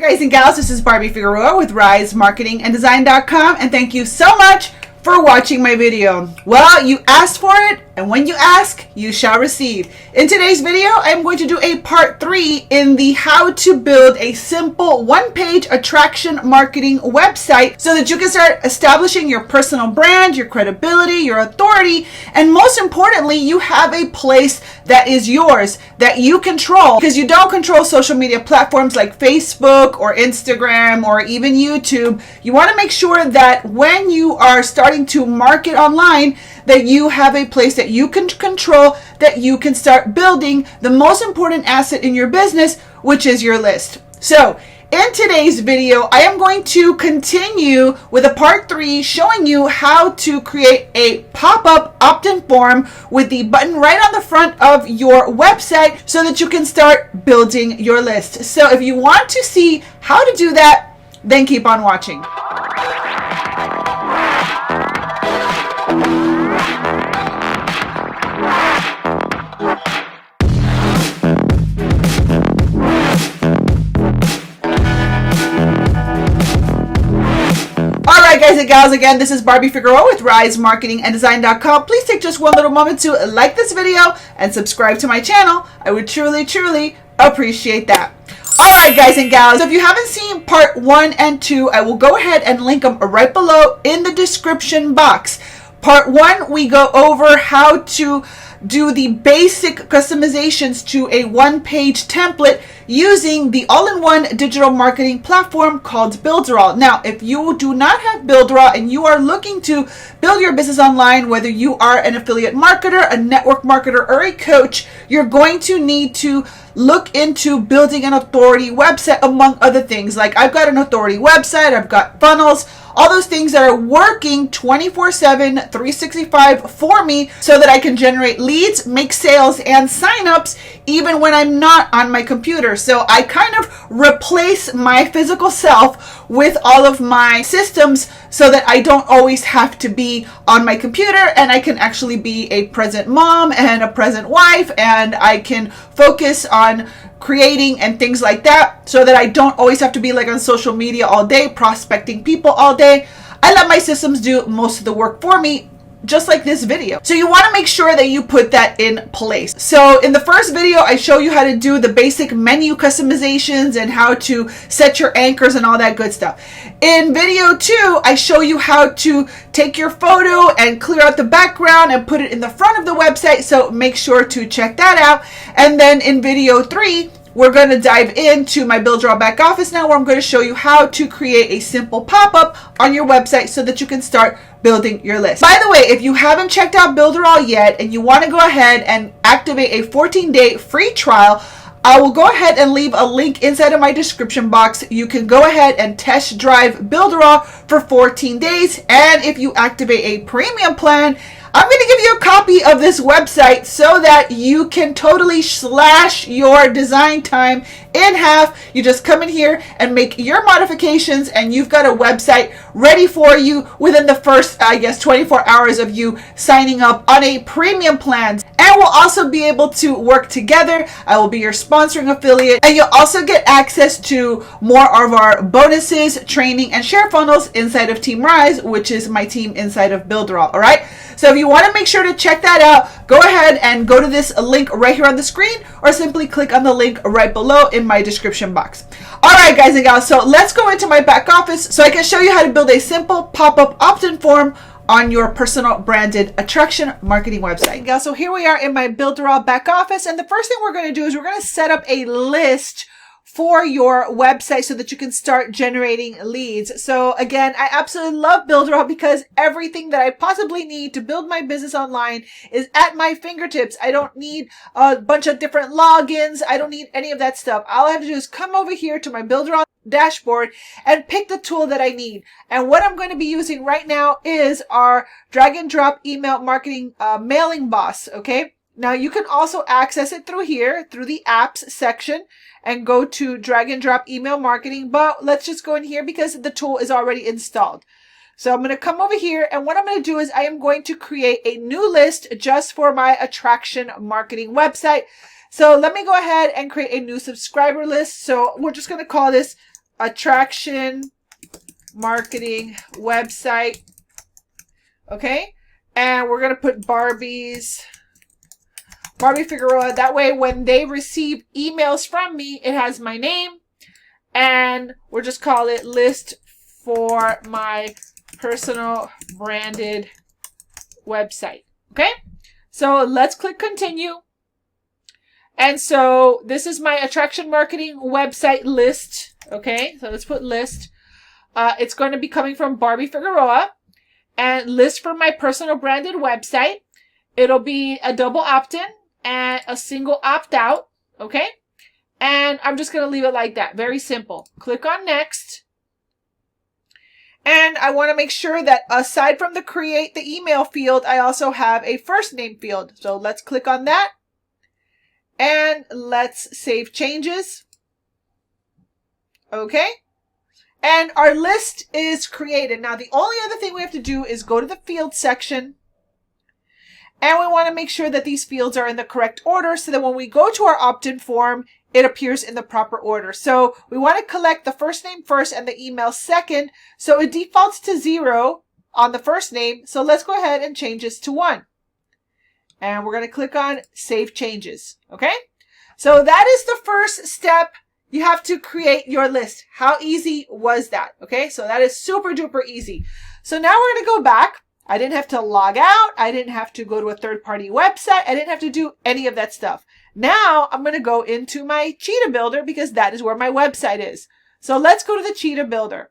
guys and gals, this is Barbie Figueroa with RiseMarketingAndDesign.com, and thank you so much for watching my video. Well, you asked for it, and when you ask, you shall receive. In today's video, I'm going to do a part 3 in the how to build a simple one-page attraction marketing website so that you can start establishing your personal brand, your credibility, your authority, and most importantly, you have a place that is yours, that you control, because you don't control social media platforms like Facebook or Instagram or even YouTube. You want to make sure that when you are starting to market online, that you have a place that you can control, that you can start building the most important asset in your business, which is your list. So in today's video, I am going to continue with a part 3 showing you how to create a pop-up opt-in form with the button right on the front of your website so that you can start building your list. So if you want to see how to do that, then keep on watching. Alright guys and gals, again, this is Barbie Figueroa with RiseMarketingAndDesign.com. Please take just one little moment to like this video and subscribe to my channel. I would truly appreciate that. Alright guys and gals, so if you haven't seen part 1 and 2, I will go ahead and link them right below in the description box. Part 1, we go over how to do the basic customizations to a one-page template using the all-in-one digital marketing platform called Builderall. Now, if you do not have Builderall and you are looking to build your business online, whether you are an affiliate marketer, a network marketer, or a coach, you're going to need to look into building an authority website, among other things. Like I've got an authority website, I've got funnels, all those things that are working 24/7, 365 for me so that I can generate leads, make sales, and signups even when I'm not on my computer. So I kind of replace my physical self with all of my systems so that I don't always have to be on my computer, and I can actually be a present mom and a present wife, and I can focus on creating and things like that so that I don't always have to be like on social media all day, prospecting people all day. I let my systems do most of the work for me, just like this video. So you want to make sure that you put that in place. So in the first video, I show you how to do the basic menu customizations and how to set your anchors and all that good stuff. In video 2, I show you how to take your photo and clear out the background and put it in the front of the website. So make sure to check that out. And then in video 3, we're going to dive into my Builderall back office now, where I'm going to show you how to create a simple pop-up on your website so that you can start building your list. By the way, if you haven't checked out Builderall yet and you want to go ahead and activate a 14-day free trial, I will go ahead and leave a link inside of my description box. You can go ahead and test drive Builderall for 14 days. And if you activate a premium plan, I'm going to give you a copy of this website so that you can totally slash your design time in half. You just come in here and make your modifications, and you've got a website ready for you within the first, 24 hours of you signing up on a premium plan. And we'll also be able to work together. I will be your sponsoring affiliate, and you'll also get access to more of our bonuses, training, and share funnels inside of Team Rise, which is my team inside of Builderall. All right. So if you want to make sure to check that out, go ahead and go to this link right here on the screen, or simply click on the link right below in my description box. All right, guys and gals, so let's go into my back office so I can show you how to build a simple pop-up opt-in form on your personal branded attraction marketing website. So here we are in my Builderall back office, and the first thing we're going to do is we're going to set up a list for your website so that you can start generating leads. So again, I absolutely love Builderall because everything that I possibly need to build my business online is at my fingertips. I don't need a bunch of different logins. I don't need any of that stuff. All I have to do is come over here to my Builderall dashboard and pick the tool that I need. And what I'm going to be using right now is our drag and drop email marketing mailing boss. Okay. Now you can also access it through here, through the apps section, and go to drag and drop email marketing. But let's just go in here because the tool is already installed. So I'm going to come over here, and what I'm going to do is I am going to create a new list just for my attraction marketing website. So let me go ahead and create a new subscriber list. So we're just going to call this attraction marketing website. Okay, and we're going to put Barbie Figueroa. That way when they receive emails from me, it has my name, and we'll just call it list for my personal branded website. Okay, so let's click continue. And so this is my attraction marketing website list. Okay, so let's put list. It's going to be coming from Barbie Figueroa, and list for my personal branded website. It'll be a double opt-in and a single opt-out. Okay, and I'm just going to leave it like that. Very simple. Click on next. And I want to make sure that aside from the create the email field, I also have a first name field. So let's click on that. And let's save changes. Okay. And our list is created. Now, the only other thing we have to do is go to the field section. And we want to make sure that these fields are in the correct order so that when we go to our opt-in form, it appears in the proper order. So we want to collect the first name first and the email second. So it defaults to 0 on the first name. So let's go ahead and change this to 1. And we're going to click on Save Changes. Okay? So that is the first step. You have to create your list. How easy was that? Okay? So that is super duper easy. So now we're going to go back. I didn't have to log out. I didn't have to go to a third-party website. I didn't have to do any of that stuff. Now I'm going to go into my Cheetah Builder because that is where my website is. So let's go to the Cheetah Builder.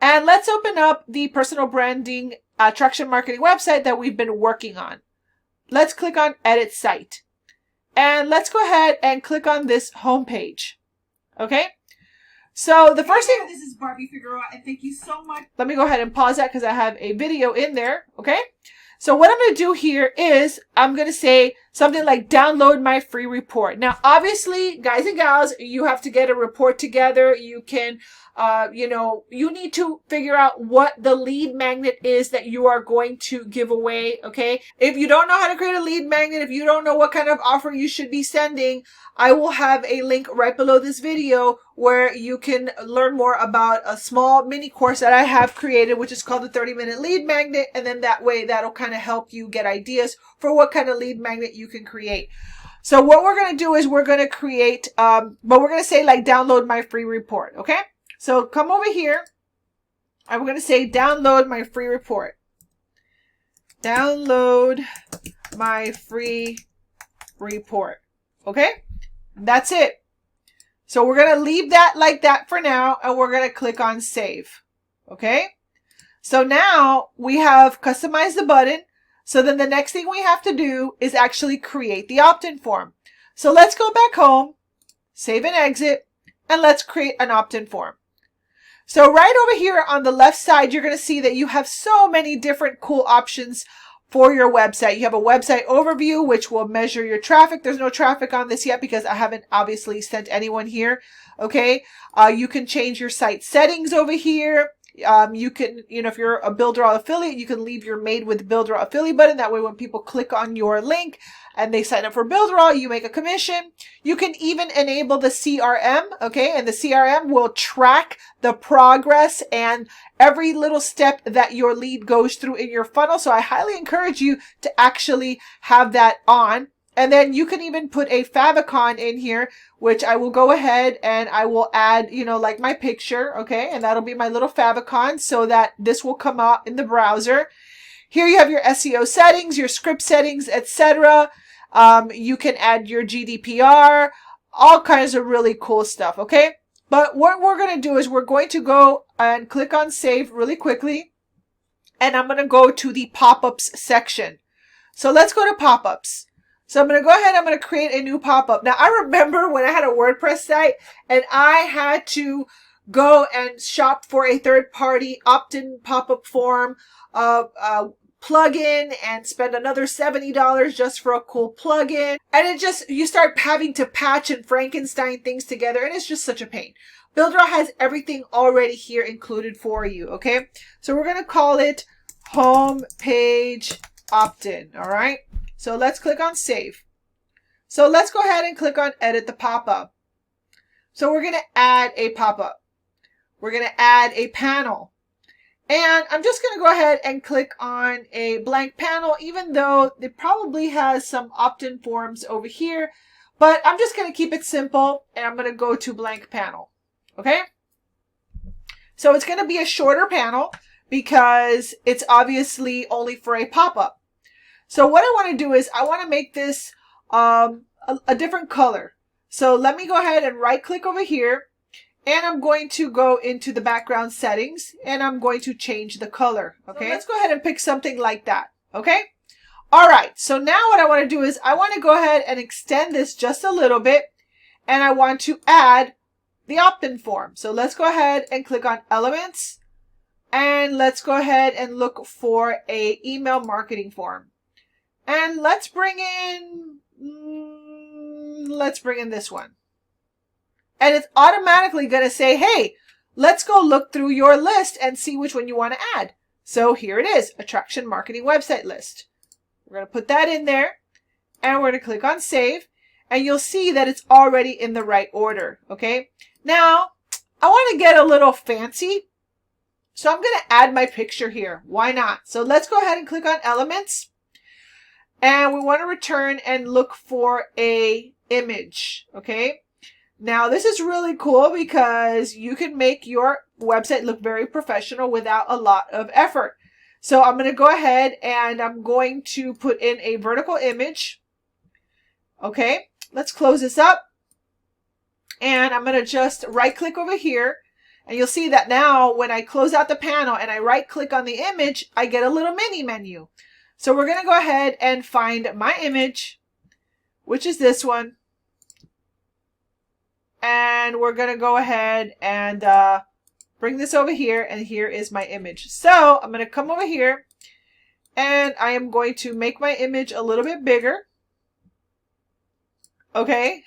And let's open up the personal branding attraction marketing website that we've been working on. Let's click on Edit Site. And let's go ahead and click on this home page. Okay? So the first thing... This is Barbie Figueroa, and thank you so much. Let me go ahead and pause that because I have a video in there. Okay? So what I'm going to do here is I'm going to say something like download my free report. Now, obviously, guys and gals, you have to get a report together. You can, you need to figure out what the lead magnet is that you are going to give away. Okay. If you don't know how to create a lead magnet, if you don't know what kind of offer you should be sending, I will have a link right below this video where you can learn more about a small mini course that I have created, which is called the 30-minute lead magnet. And then that way, that'll kind of help you get ideas for what kind of lead magnet you can create. So what we're going to do is we're going to create, but we're going to say like download my free report. Okay. So come over here. I'm going to say download my free report. Download my free report. Okay. That's it. So we're going to leave that like that for now, and we're going to click on save. Okay. So now we have customized the button. So then the next thing we have to do is actually create the opt-in form. So let's go back home, save and exit, and let's create an opt-in form. So right over here on the left side, you're going to see that you have so many different cool options for your website. You have a website overview, which will measure your traffic. There's no traffic on this yet because I haven't obviously sent anyone here. Okay. You can change your site settings over here. You can, if you're a BuilderAll affiliate, you can leave your Made with BuilderAll affiliate button. That way, when people click on your link and they sign up for BuilderAll, you make a commission. You can even enable the CRM, okay? And the CRM will track the progress and every little step that your lead goes through in your funnel. So I highly encourage you to actually have that on. And then you can even put a favicon in here, which I will go ahead and I will add, like my picture, okay? And that'll be my little favicon so that this will come out in the browser. Here you have your SEO settings, your script settings, etc. You can add your GDPR, all kinds of really cool stuff, okay? But what we're going to do is we're going to go and click on save really quickly. And I'm going to go to the pop-ups section. So let's go to pop-ups. So I'm going to go ahead, I'm going to create a new pop-up. Now, I remember when I had a WordPress site and I had to go and shop for a third-party opt-in pop-up form, plugin, and spend another $70 just for a cool plugin. And you start having to patch and Frankenstein things together, and it's just such a pain. BuilderAll has everything already here included for you, okay? So we're going to call it Home Page Opt-in, all right? So let's click on save. So let's go ahead and click on edit the pop-up. So we're going to add a pop-up. we're going to add a panel. And I'm just going to go ahead and click on a blank panel, even though it probably has some opt-in forms over here. But I'm just going to keep it simple, and I'm going to go to blank panel. Okay? So it's going to be a shorter panel because it's obviously only for a pop-up. So what I want to do is I want to make this a different color. So let me go ahead and right-click over here. And I'm going to go into the background settings and I'm going to change the color. Okay, so let's go ahead and pick something like that. Okay. All right. So now what I want to do is I want to go ahead and extend this just a little bit and I want to add the opt-in form. So let's go ahead and click on elements and let's go ahead and look for a email marketing form. And let's bring in this one. And it's automatically going to say, hey, let's go look through your list and see which one you want to add. So here it is, attraction marketing website list. We're going to put that in there and we're going to click on save and you'll see that it's already in the right order. Okay. Now I want to get a little fancy. So I'm going to add my picture here. Why not? So let's go ahead and click on elements and we want to return and look for a image. Okay. Now, this is really cool because you can make your website look very professional without a lot of effort. So I'm going to go ahead and I'm going to put in a vertical image. Okay, let's close this up. And I'm going to just right click over here. And you'll see that now when I close out the panel and I right click on the image, I get a little mini menu. So we're going to go ahead and find my image, which is this one. And we're going to go ahead and bring this over here. And here is my image. So I'm going to come over here and I am going to make my image a little bit bigger. Okay.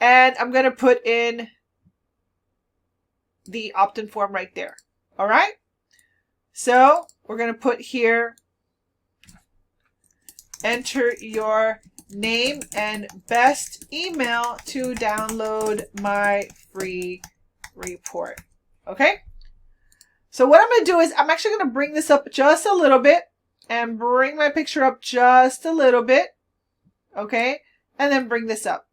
And I'm going to put in the opt-in form right there. All right. So we're going to put here, enter your name and best email to download my free report. Okay. So what I'm going to do is I'm actually going to bring this up just a little bit and bring my picture up just a little bit. Okay. And then bring this up.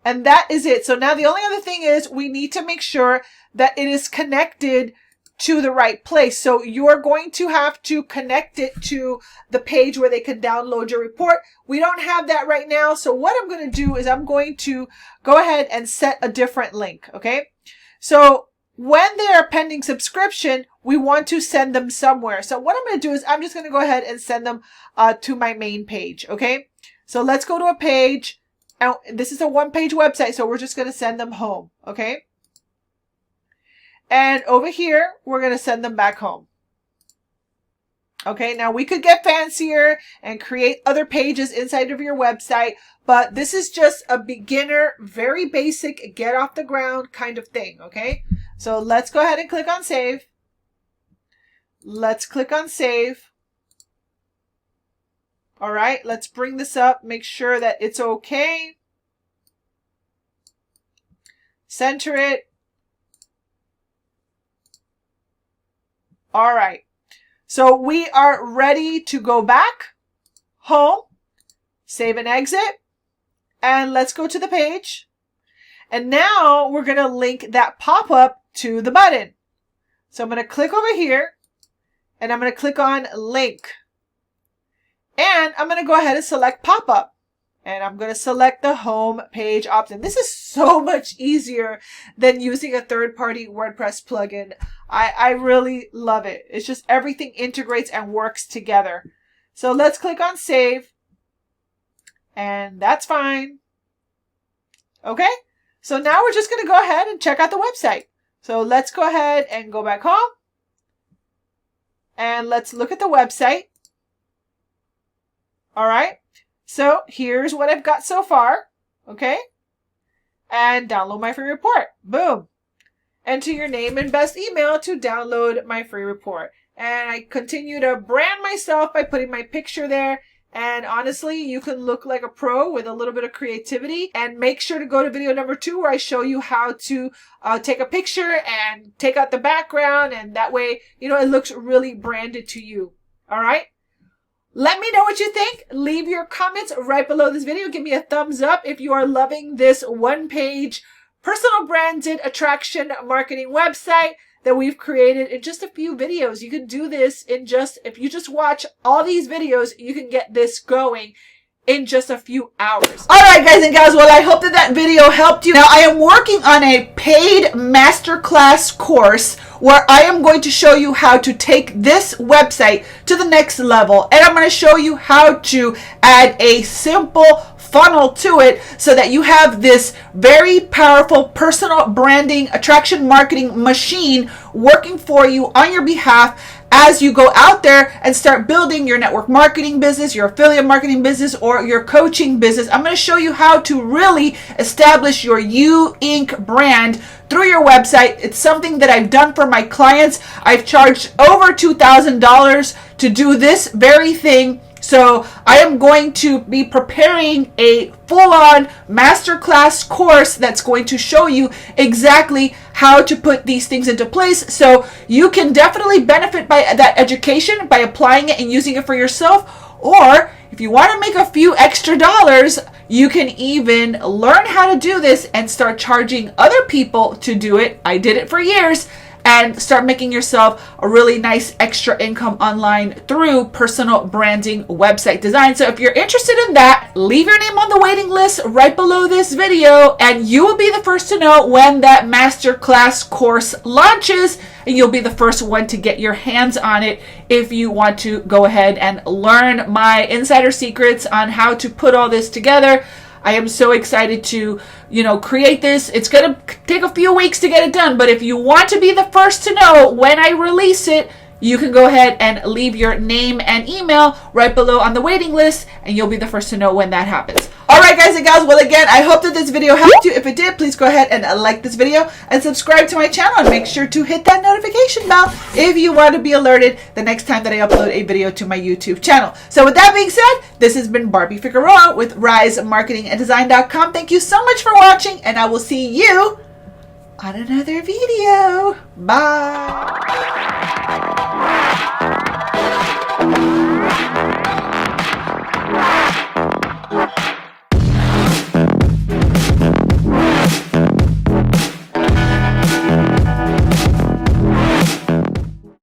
And that is it. So now the only other thing is we need to make sure that it is connected to the right place. So you're going to have to connect it to the page where they can download your report. We don't have that right now. So what I'm going to do is I'm going to go ahead and set a different link. Okay. So when they are pending subscription, we want to send them somewhere. So what I'm going to do is I'm just going to go ahead and send them to my main page. Okay. So let's go to a page. And this is a one-page website. So we're just going to send them home. Okay. And over here, we're going to send them back home. Okay, now we could get fancier and create other pages inside of your website, but this is just a beginner, very basic, get off the ground kind of thing. Okay, so let's go ahead and click on save. Let's click on save. All right, let's bring this up, make sure that it's okay. Center it. All right, so we are ready to go back home, save and exit, and let's go to the page. And now we're going to link that pop-up to the button. So I'm going to click over here and I'm going to click on link. And I'm going to go ahead and select pop-up. And I'm going to select the home page option. This is so much easier than using a third-party WordPress plugin. I really love it. It's just everything integrates and works together. So let's click on save. And that's fine. Okay. So now we're just going to go ahead and check out the website. So let's go ahead and go back home. And let's look at the website. All right. So here's what I've got so far. Okay. And download my free report. Boom. Enter your name and best email to download my free report. And I continue to brand myself by putting my picture there And honestly, you can look like a pro with a little bit of creativity. And make sure to go to video number 2 where I show you how to take a picture and take out the background. And that way, you know, it looks really branded to you. All right. Let me know what you think. Leave your comments right below this video. Give me a thumbs up if you are loving this one-page personal branded attraction marketing website that we've created in just a few videos. You can do this in if you just watch all these videos, you can get this going in just a few hours. All right, guys and gals. Well, I hope that video helped you. Now, I am working on a paid masterclass course where I am going to show you how to take this website to the next level. And I'm going to show you how to add a simple funnel to it so that you have this very powerful personal branding attraction marketing machine working for you on your behalf as you go out there and start building your network marketing business, your affiliate marketing business, or your coaching business. I'm going to show you how to really establish your You Inc. brand through your website. It's something that I've done for my clients. I've charged over $2,000 to do this very thing. So I am going to be preparing a full-on masterclass course that's going to show you exactly how to put these things into place. So you can definitely benefit by that education by applying it and using it for yourself. Or if you want to make a few extra dollars, you can even learn how to do this and start charging other people to do it. I did it for years. And start making yourself a really nice extra income online through personal branding website design. So if you're interested in that, leave your name on the waiting list right below this video, and you will be the first to know when that masterclass course launches, and you'll be the first one to get your hands on it if you want to go ahead and learn my insider secrets on how to put all this together. I am so excited to, create this. It's going to take a few weeks to get it done, but if you want to be the first to know when I release it, you can go ahead and leave your name and email right below on the waiting list, and you'll be the first to know when that happens. All right, guys and gals. Well, again, I hope that this video helped you. If it did, please go ahead and like this video and subscribe to my channel, and make sure to hit that notification bell if you want to be alerted the next time that I upload a video to my YouTube channel. So with that being said, this has been Barbie Figueroa with RiseMarketingAndDesign.com. Thank you so much for watching, and I will see you on another video. Bye.